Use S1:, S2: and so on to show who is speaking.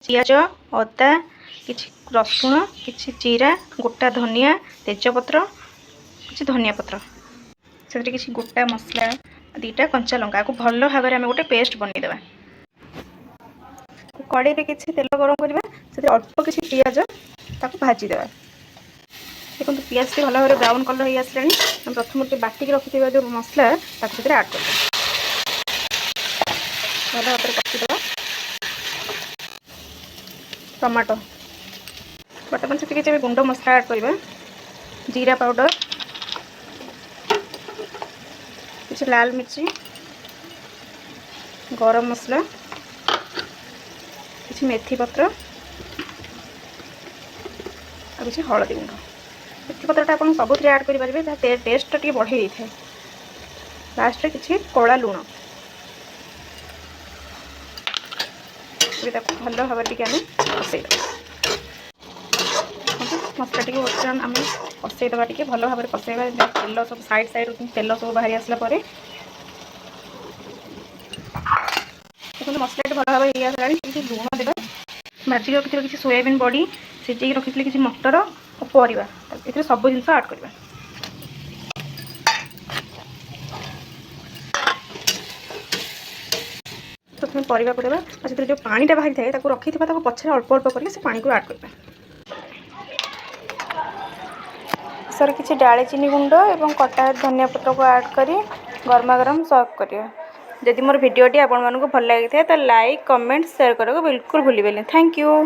S1: पियाज अदा किछि रसुण किछि जीरा गोटा धनिया तेजपत्र किछि धनिया पत्र से किछि गोटा मसला दीटा कंचा लंका को भल भाव में गोटे पेस्ट बनईदेवा। कड़े में किसी तेल गरम करवा से अल्प किसी पियाज ताको भाजीदेवा। देखो पियाज भल भाव ब्राउन कलर हो आसानी प्रथम बाटिक रखि जो मसला ताको आड कर भल भाव में कषिदेवा। टमाटो बर्तमान से किसी गुंड मसला आड करवा जीरा पाउडर किसी लाल मिर्ची गरम मसला किसी मेथी पत्र और किसी हलदी गुंड मेथी पत्रटा आप सब ऐड करेंगे टेस्ट टी बढ़े था। लास्ट रे किसी कला लुण भल भाव कषे मसला टी बर्तमान आम कषेदवा टे भल भाव में कषेवा तेल सब साइड साइड तेल सब बाहरी आसला देखो मसला भल भाव ये आसानी लुण देवा भाजिक रखी किसी सोयाबीन बड़ी सिझे रखी किसी मटर और परिवा ये सब जिन आड करवा। प्रथम परिवा को देवा और जो पानीटा बाहरी थाए रखी पछे अल्प अल्प करके पानी को आड करवा। सर किसी डालचीनी गुंड और कटा धनिया पत्र को ऐड करी गरमा गरम सर्व करिए। जदि मोर वीडियोटी आपण मानक भल लगी था तो लाइक कमेंट शेयर करने को बिल्कुल भूलिए। Thank you.